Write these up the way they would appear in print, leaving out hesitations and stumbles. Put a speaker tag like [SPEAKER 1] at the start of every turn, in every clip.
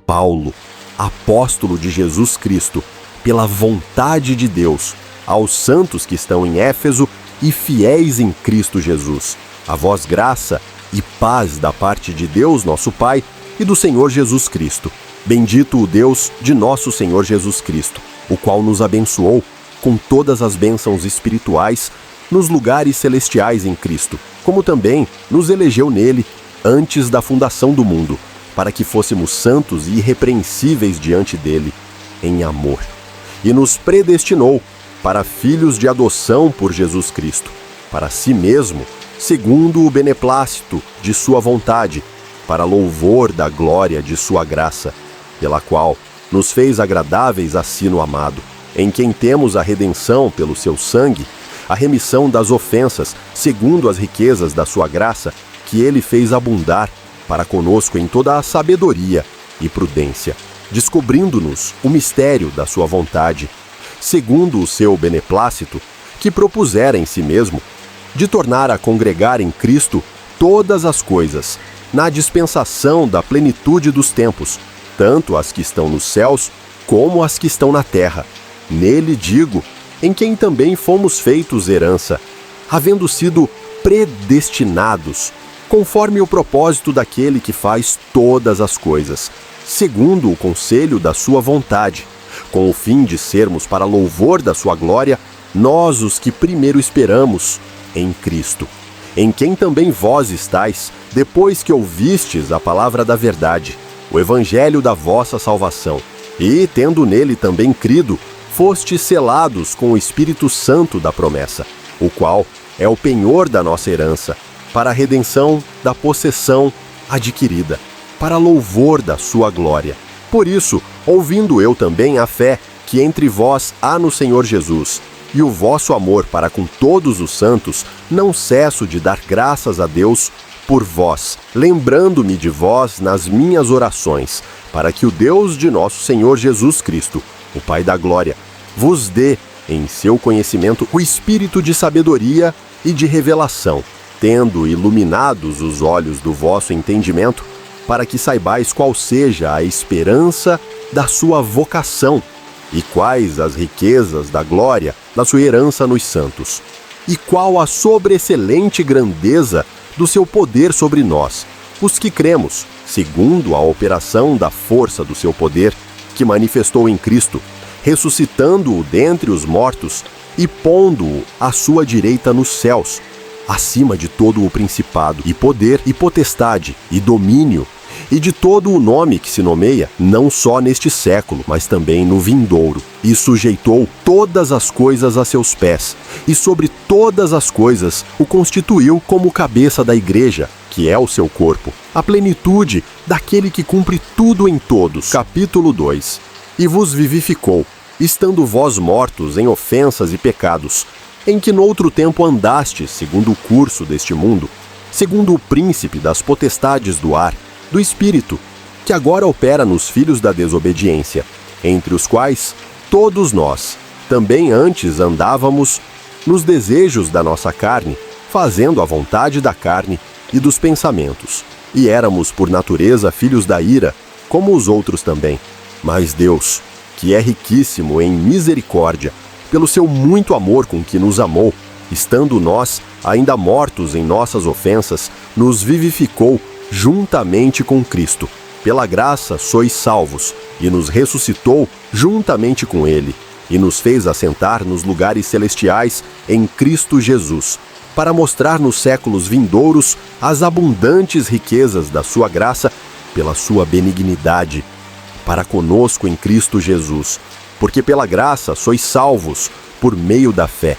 [SPEAKER 1] Paulo, apóstolo de Jesus Cristo, pela vontade de Deus, aos santos que estão em Éfeso e fiéis em Cristo Jesus. A vós graça e paz da parte de Deus, nosso Pai, e do Senhor Jesus Cristo. Bendito o Deus de nosso Senhor Jesus Cristo, o qual nos abençoou com todas as bênçãos espirituais nos lugares celestiais em Cristo, como também nos elegeu nele antes da fundação do mundo, para que fôssemos santos e irrepreensíveis diante dele, em amor. E nos predestinou para filhos de adoção por Jesus Cristo, para si mesmo, segundo o beneplácito de sua vontade, para louvor da glória de sua graça, pela qual nos fez agradáveis a si no amado, em quem temos a redenção pelo seu sangue, a remissão das ofensas, segundo as riquezas da sua graça, que ele fez abundar para conosco em toda a sabedoria e prudência, descobrindo-nos o mistério da sua vontade, segundo o seu beneplácito, que propusera em si mesmo, de tornar a congregar em Cristo todas as coisas, na dispensação da plenitude dos tempos, tanto as que estão nos céus, como as que estão na terra. Nele digo, em quem também fomos feitos herança, havendo sido predestinados, conforme o propósito daquele que faz todas as coisas, segundo o conselho da sua vontade, com o fim de sermos para louvor da sua glória, nós os que primeiro esperamos em Cristo, em quem também vós estáis, depois que ouvistes a palavra da verdade, o evangelho da vossa salvação, e, tendo nele também crido, fostes selados com o Espírito Santo da promessa, o qual é o penhor da nossa herança, para a redenção da possessão adquirida, para louvor da sua glória. Por isso, ouvindo eu também a fé que entre vós há no Senhor Jesus, e o vosso amor para com todos os santos, não cesso de dar graças a Deus por vós, lembrando-me de vós nas minhas orações, para que o Deus de nosso Senhor Jesus Cristo, o Pai da glória, vos dê, em seu conhecimento, o espírito de sabedoria e de revelação, tendo iluminados os olhos do vosso entendimento, para que saibais qual seja a esperança da sua vocação, e quais as riquezas da glória da sua herança nos santos, e qual a sobreexcelente grandeza do seu poder sobre nós, os que cremos, segundo a operação da força do seu poder, que manifestou em Cristo, ressuscitando-o dentre os mortos e pondo-o à sua direita nos céus, acima de todo o principado, e poder, e potestade, e domínio, e de todo o nome que se nomeia, não só neste século, mas também no vindouro. E sujeitou todas as coisas a seus pés, e sobre todas as coisas o constituiu como cabeça da igreja, que é o seu corpo, a plenitude daquele que cumpre tudo em todos. Capítulo 2. E vos vivificou, estando vós mortos em ofensas e pecados, em que noutro tempo andastes segundo o curso deste mundo, segundo o príncipe das potestades do ar, do Espírito, que agora opera nos filhos da desobediência, entre os quais todos nós também antes andávamos nos desejos da nossa carne, fazendo a vontade da carne e dos pensamentos, e éramos por natureza filhos da ira, como os outros também. Mas Deus, que é riquíssimo em misericórdia, pelo seu muito amor com que nos amou, estando nós ainda mortos em nossas ofensas, nos vivificou juntamente com Cristo. Pela graça sois salvos, e nos ressuscitou juntamente com ele, e nos fez assentar nos lugares celestiais em Cristo Jesus, para mostrar nos séculos vindouros as abundantes riquezas da sua graça pela sua benignidade, para conosco em Cristo Jesus. Porque pela graça sois salvos, por meio da fé.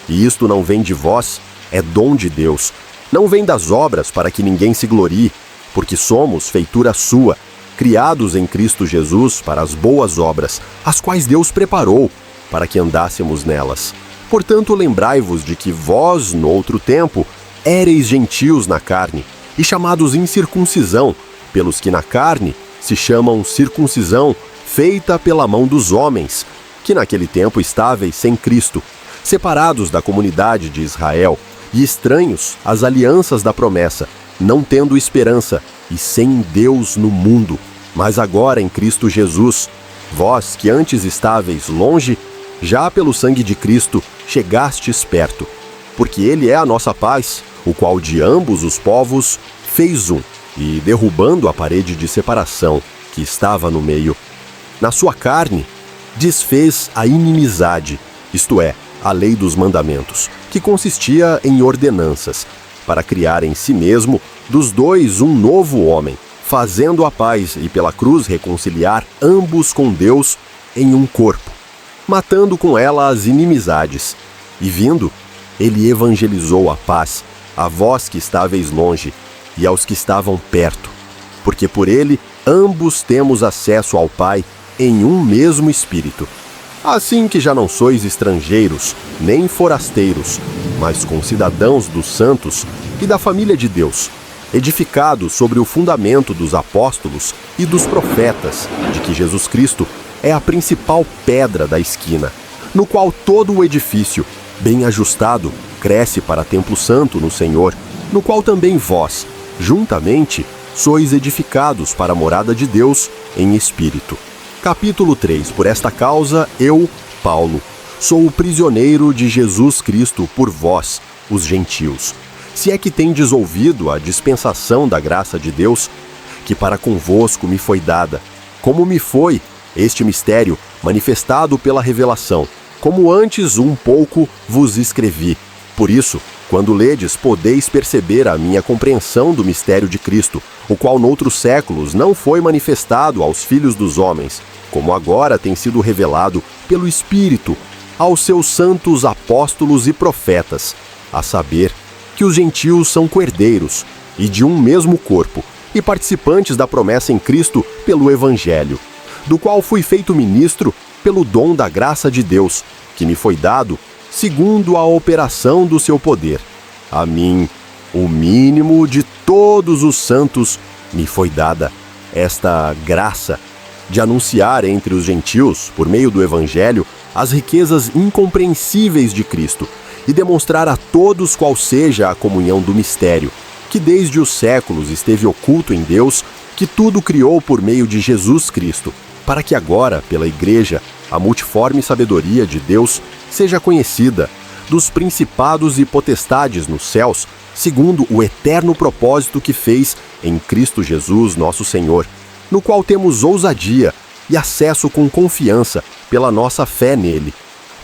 [SPEAKER 1] E isto não vem de vós, é dom de Deus. Não vem das obras para que ninguém se glorie, porque somos feitura sua, criados em Cristo Jesus para as boas obras, as quais Deus preparou para que andássemos nelas. Portanto, lembrai-vos de que vós, no outro tempo, éreis gentios na carne, e chamados incircuncisão, pelos que na carne se chamam circuncisão, feita pela mão dos homens, que naquele tempo estáveis sem Cristo, separados da comunidade de Israel, e estranhos às alianças da promessa, não tendo esperança, e sem Deus no mundo. Mas agora em Cristo Jesus, vós que antes estáveis longe, já pelo sangue de Cristo chegastes perto, porque Ele é a nossa paz, o qual de ambos os povos fez um, e derrubando a parede de separação que estava no meio, na sua carne, desfez a inimizade, isto é, a lei dos mandamentos, que consistia em ordenanças, para criar em si mesmo dos dois um novo homem, fazendo a paz e pela cruz reconciliar ambos com Deus em um corpo, matando com ela as inimizades. E vindo, ele evangelizou a paz a vós que estáveis longe e aos que estavam perto, porque por ele ambos temos acesso ao Pai em um mesmo Espírito. Assim que já não sois estrangeiros, nem forasteiros, mas concidadãos dos santos e da família de Deus, edificados sobre o fundamento dos apóstolos e dos profetas, de que Jesus Cristo é a principal pedra da esquina, no qual todo o edifício, bem ajustado, cresce para templo santo no Senhor, no qual também vós, juntamente, sois edificados para a morada de Deus em Espírito. Capítulo 3. Por esta causa, eu, Paulo, sou o prisioneiro de Jesus Cristo por vós, os gentios. Se é que tendes ouvido a dispensação da graça de Deus, que para convosco me foi dada, como me foi este mistério manifestado pela revelação, como antes um pouco vos escrevi. Por isso, quando ledes, podeis perceber a minha compreensão do mistério de Cristo, o qual noutros séculos não foi manifestado aos filhos dos homens, como agora tem sido revelado pelo Espírito aos seus santos apóstolos e profetas, a saber, que os gentios são coerdeiros e de um mesmo corpo, e participantes da promessa em Cristo pelo Evangelho, do qual fui feito ministro pelo dom da graça de Deus, que me foi dado segundo a operação do seu poder. A mim, o mínimo de todos os santos, me foi dada esta graça de anunciar entre os gentios, por meio do Evangelho, as riquezas incompreensíveis de Cristo, e demonstrar a todos qual seja a comunhão do mistério, que desde os séculos esteve oculto em Deus, que tudo criou por meio de Jesus Cristo, para que agora, pela Igreja, a multiforme sabedoria de Deus seja conhecida, dos principados e potestades nos céus, segundo o eterno propósito que fez em Cristo Jesus, nosso Senhor, no qual temos ousadia e acesso com confiança pela nossa fé nele.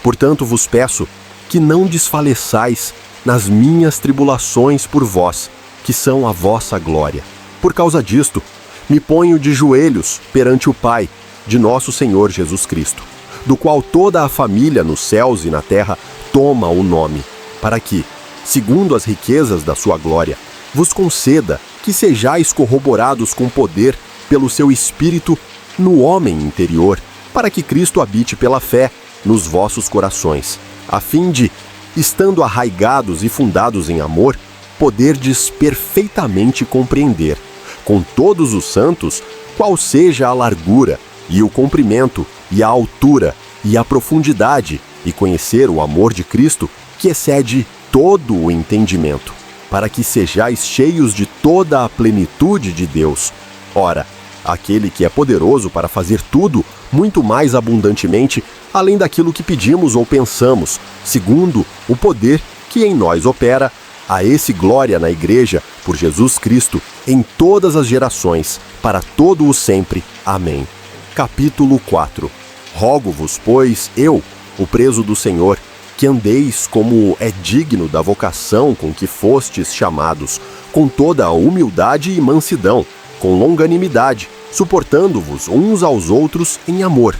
[SPEAKER 1] Portanto, vos peço que não desfaleçais nas minhas tribulações por vós, que são a vossa glória. Por causa disto, me ponho de joelhos perante o Pai de nosso Senhor Jesus Cristo, do qual toda a família nos céus e na terra toma o nome, para que, segundo as riquezas da sua glória, vos conceda que sejais corroborados com poder pelo seu Espírito no homem interior, para que Cristo habite pela fé nos vossos corações, a fim de, estando arraigados e fundados em amor, poderdes perfeitamente compreender, com todos os santos, qual seja a largura, e o comprimento, e a altura, e a profundidade, e conhecer o amor de Cristo, que excede todo o entendimento, para que sejais cheios de toda a plenitude de Deus. Ora, aquele que é poderoso para fazer tudo, muito mais abundantemente, além daquilo que pedimos ou pensamos, segundo o poder que em nós opera, a esse glória na Igreja, por Jesus Cristo, em todas as gerações, para todo o sempre. Amém. Capítulo 4. Rogo-vos, pois, eu, o preso do Senhor, que andeis como é digno da vocação com que fostes chamados, com toda a humildade e mansidão, com longanimidade, suportando-vos uns aos outros em amor,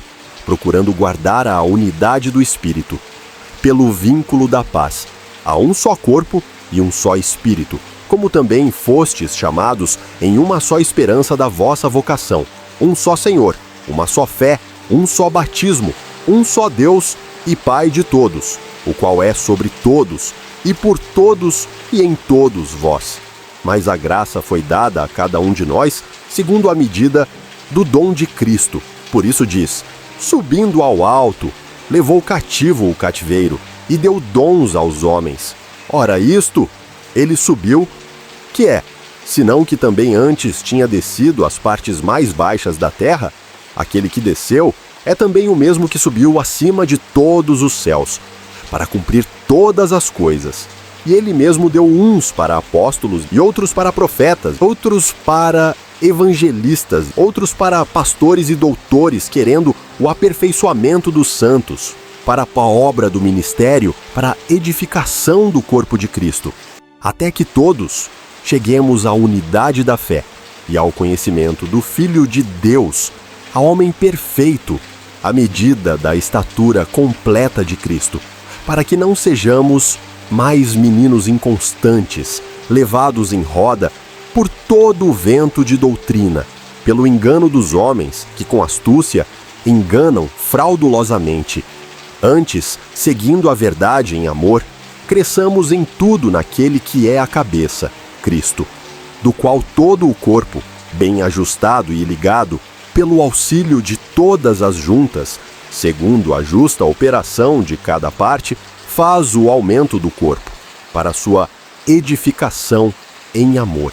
[SPEAKER 1] procurando guardar a unidade do Espírito, pelo vínculo da paz. Há um só corpo e um só Espírito, como também fostes chamados em uma só esperança da vossa vocação, um só Senhor, uma só fé, um só batismo, um só Deus e Pai de todos, o qual é sobre todos, e por todos e em todos vós. Mas a graça foi dada a cada um de nós, segundo a medida do dom de Cristo. Por isso diz, subindo ao alto, levou cativo o cativeiro, e deu dons aos homens. Ora isto, ele subiu, que é, senão que também antes tinha descido às partes mais baixas da terra? Aquele que desceu é também o mesmo que subiu acima de todos os céus, para cumprir todas as coisas. E ele mesmo deu uns para apóstolos, e outros para profetas, outros para evangelistas, outros para pastores e doutores, querendo o aperfeiçoamento dos santos, para a obra do ministério, para a edificação do corpo de Cristo, até que todos cheguemos à unidade da fé e ao conhecimento do Filho de Deus, a homem perfeito, à medida da estatura completa de Cristo, para que não sejamos mais meninos inconstantes, levados em roda por todo o vento de doutrina, pelo engano dos homens que com astúcia enganam fraudulosamente. Antes, seguindo a verdade em amor, cresçamos em tudo naquele que é a cabeça, Cristo, do qual todo o corpo, bem ajustado e ligado, pelo auxílio de todas as juntas, segundo a justa operação de cada parte, faz o aumento do corpo, para sua edificação em amor.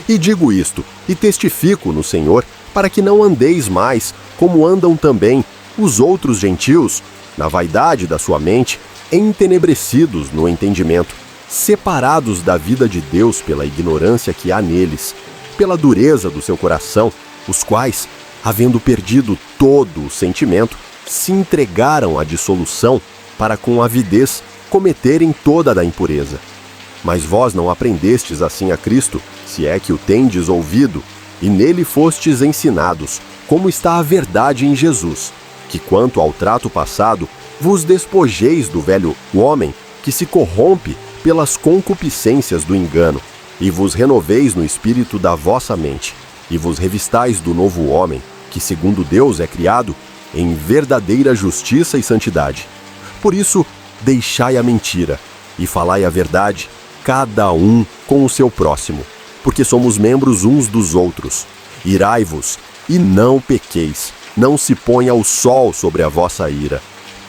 [SPEAKER 1] E digo isto, e testifico no Senhor, para que não andeis mais como andam também os outros gentios, na vaidade da sua mente, entenebrecidos no entendimento, separados da vida de Deus pela ignorância que há neles, pela dureza do seu coração, os quais, havendo perdido todo o sentimento, se entregaram à dissolução para com avidez cometerem toda a impureza. Mas vós não aprendestes assim a Cristo, se é que o tendes ouvido, e nele fostes ensinados, como está a verdade em Jesus, que quanto ao trato passado, vos despojeis do velho homem que se corrompe pelas concupiscências do engano, e vos renoveis no espírito da vossa mente, e vos revistais do novo homem, que segundo Deus é criado, em verdadeira justiça e santidade. Por isso, deixai a mentira, e falai a verdade, cada um com o seu próximo, porque somos membros uns dos outros. Irai-vos, e não pequeis, não se ponha o sol sobre a vossa ira.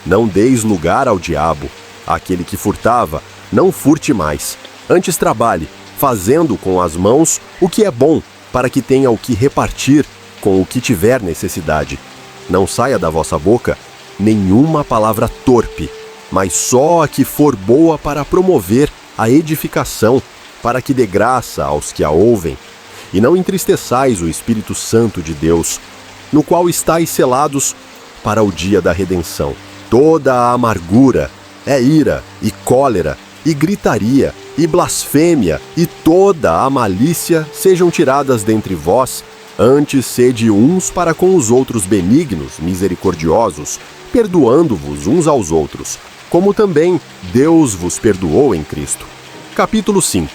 [SPEAKER 1] Não deis lugar ao diabo. Aquele que furtava, não furte mais. Antes trabalhe, fazendo com as mãos o que é bom, para que tenha o que repartir com o que tiver necessidade. Não saia da vossa boca nenhuma palavra torpe, mas só a que for boa para promover a edificação, para que dê graça aos que a ouvem. E não entristeçais o Espírito Santo de Deus, no qual estáis selados para o dia da redenção. Toda a amargura é ira e cólera e gritaria e blasfêmia e toda a malícia sejam tiradas dentre vós. Antes sede uns para com os outros benignos, misericordiosos, perdoando-vos uns aos outros, como também Deus vos perdoou em Cristo. Capítulo 5.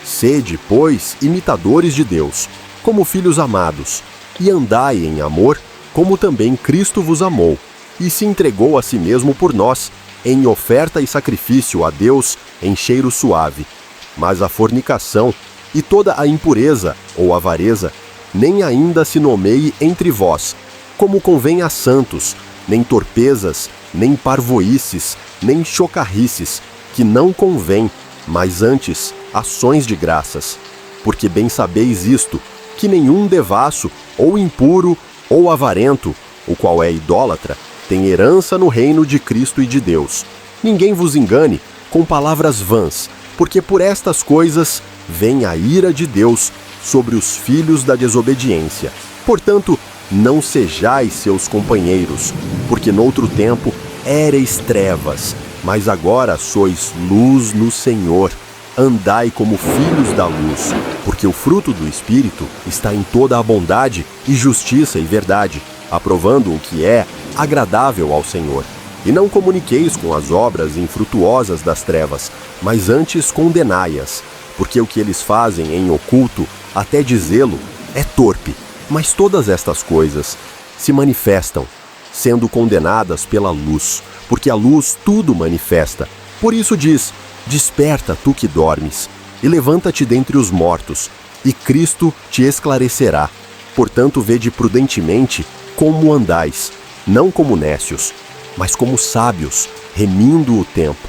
[SPEAKER 1] Sede, pois, imitadores de Deus, como filhos amados, e andai em amor, como também Cristo vos amou, e se entregou a si mesmo por nós, em oferta e sacrifício a Deus em cheiro suave. Mas a fornicação e toda a impureza ou avareza nem ainda se nomeie entre vós, como convém a santos, nem torpezas, nem parvoices, nem chocarrices, que não convém, mas antes ações de graças. Porque bem sabeis isto, que nenhum devasso, ou impuro, ou avarento, o qual é idólatra, tem herança no reino de Cristo e de Deus. Ninguém vos engane com palavras vãs, porque por estas coisas vem a ira de Deus sobre os filhos da desobediência. Portanto, não sejais seus companheiros, porque noutro tempo éreis trevas, mas agora sois luz no Senhor. Andai como filhos da luz, porque o fruto do Espírito está em toda a bondade e justiça e verdade, aprovando o que é agradável ao Senhor. E não comuniqueis com as obras infrutuosas das trevas, mas antes condenai-as, porque o que eles fazem em oculto, até dizê-lo, é torpe. Mas todas estas coisas se manifestam, sendo condenadas pela luz, porque a luz tudo manifesta. Por isso diz: desperta, tu que dormes, e levanta-te dentre os mortos, e Cristo te esclarecerá. Portanto, vede prudentemente como andais, não como nécios, mas como sábios, remindo o tempo.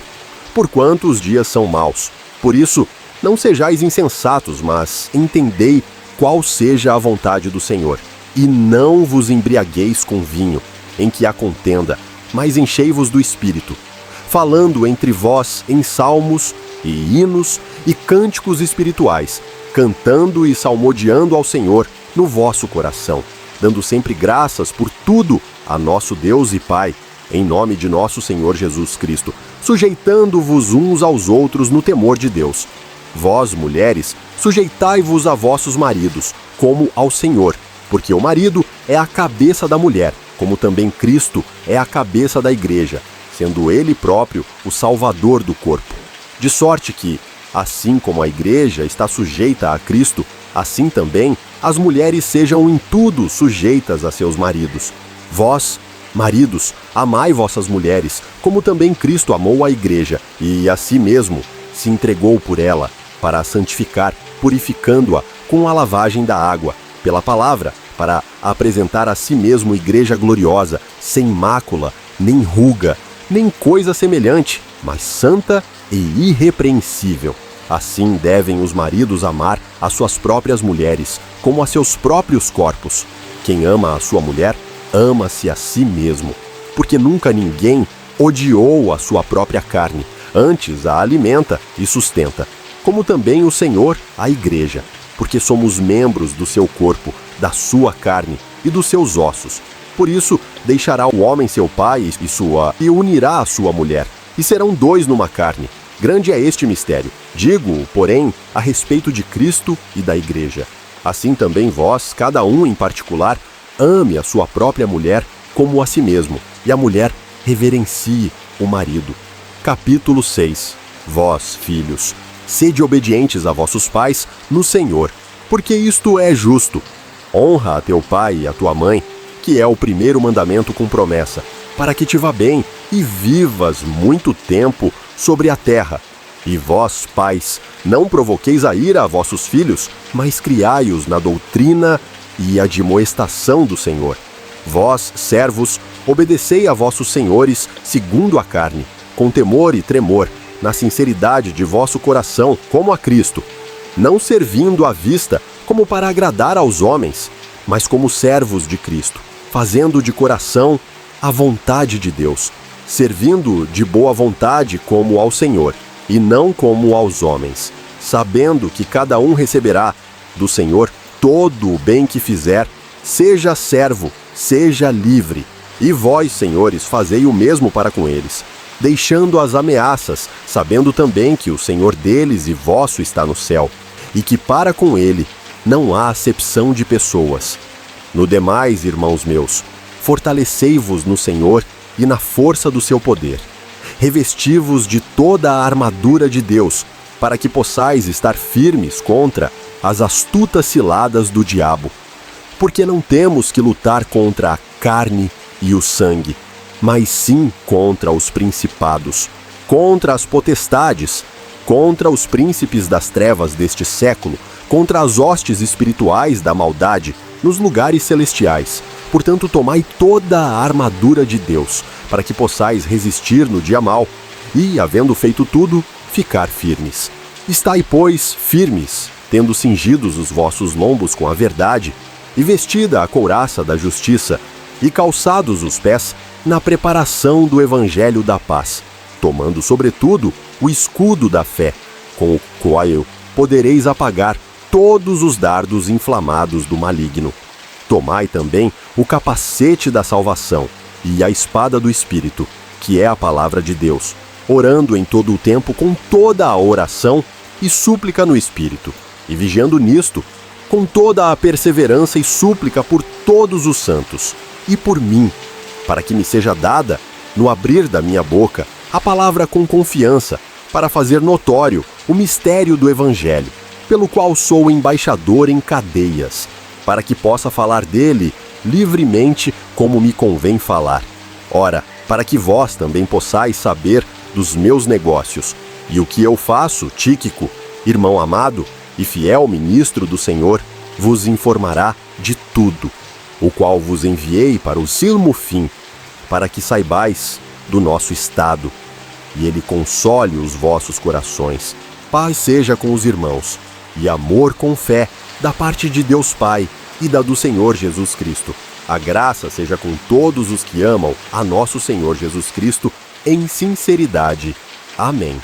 [SPEAKER 1] Porquanto os dias são maus. Por isso, Não sejais insensatos, mas entendei qual seja a vontade do Senhor. E não vos embriagueis com vinho, em que há contenda, mas enchei-vos do Espírito, falando entre vós em salmos e hinos e cânticos espirituais, cantando e salmodiando ao Senhor no vosso coração, dando sempre graças por tudo a nosso Deus e Pai, em nome de nosso Senhor Jesus Cristo, sujeitando-vos uns aos outros no temor de Deus. Vós, mulheres, sujeitai-vos a vossos maridos, como ao Senhor, porque o marido é a cabeça da mulher, como também Cristo é a cabeça da igreja, sendo ele próprio o Salvador do corpo. De sorte que, assim como a igreja está sujeita a Cristo, assim também as mulheres sejam em tudo sujeitas a seus maridos. Vós, maridos, amai vossas mulheres, como também Cristo amou a igreja, e a si mesmo se entregou por ela, para a santificar, purificando-a com a lavagem da água, pela palavra, para apresentar a si mesmo igreja gloriosa, sem mácula, nem ruga, nem coisa semelhante, mas santa e irrepreensível. Assim devem os maridos amar as suas próprias mulheres, como a seus próprios corpos. Quem ama a sua mulher, ama-se a si mesmo, porque nunca ninguém odiou a sua própria carne, antes a alimenta e sustenta, como também o Senhor a igreja, porque somos membros do seu corpo, da sua carne e dos seus ossos. Por isso, deixará o homem seu pai e unirá a sua mulher, e serão dois numa carne. Grande é este mistério. Digo, porém, a respeito de Cristo e da igreja. Assim também vós, cada um em particular, ame a sua própria mulher como a si mesmo, e a mulher reverencie o marido. Capítulo 6. Vós, filhos, sede obedientes a vossos pais no Senhor, porque isto é justo. Honra a teu pai e a tua mãe, que é o primeiro mandamento com promessa, para que te vá bem e vivas muito tempo sobre a terra. E vós, pais, não provoqueis a ira a vossos filhos, mas criai-os na doutrina e admoestação do Senhor. Vós, servos, obedecei a vossos senhores segundo a carne, com temor e tremor, na sinceridade de vosso coração, como a Cristo, não servindo à vista como para agradar aos homens, mas como servos de Cristo, fazendo de coração a vontade de Deus, servindo de boa vontade como ao Senhor, e não como aos homens, sabendo que cada um receberá do Senhor todo o bem que fizer, seja servo, seja livre. E vós, senhores, fazei o mesmo para com eles, deixando as ameaças, sabendo também que o Senhor deles e vosso está no céu, e que para com ele não há acepção de pessoas. No demais, irmãos meus, fortalecei-vos no Senhor e na força do seu poder. Revesti-vos de toda a armadura de Deus, para que possais estar firmes contra as astutas ciladas do diabo. Porque não temos que lutar contra a carne e o sangue, mas sim contra os principados, contra as potestades, contra os príncipes das trevas deste século, contra as hostes espirituais da maldade nos lugares celestiais. Portanto, tomai toda a armadura de Deus, para que possais resistir no dia mau, e, havendo feito tudo, ficar firmes. Estai, pois, firmes, tendo cingidos os vossos lombos com a verdade, e vestida a couraça da justiça, e calçados os pés na preparação do evangelho da paz, tomando sobretudo o escudo da fé, com o qual podereis apagar todos os dardos inflamados do maligno. Tomai também o capacete da salvação e a espada do Espírito, que é a palavra de Deus, orando em todo o tempo com toda a oração e súplica no Espírito, e vigiando nisto, com toda a perseverança e súplica por todos os santos, e por mim, para que me seja dada, no abrir da minha boca, a palavra com confiança, para fazer notório o mistério do Evangelho, pelo qual sou embaixador em cadeias, para que possa falar dele livremente como me convém falar. Ora, para que vós também possais saber dos meus negócios, e o que eu faço, Tíquico, irmão amado e fiel ministro do Senhor, vos informará de tudo, o qual vos enviei para o silmo fim, para que saibais do nosso estado, e ele console os vossos corações, paz seja com os irmãos, e amor com fé, da parte de Deus Pai e da do Senhor Jesus Cristo. A graça seja com todos os que amam a nosso Senhor Jesus Cristo em sinceridade. Amém.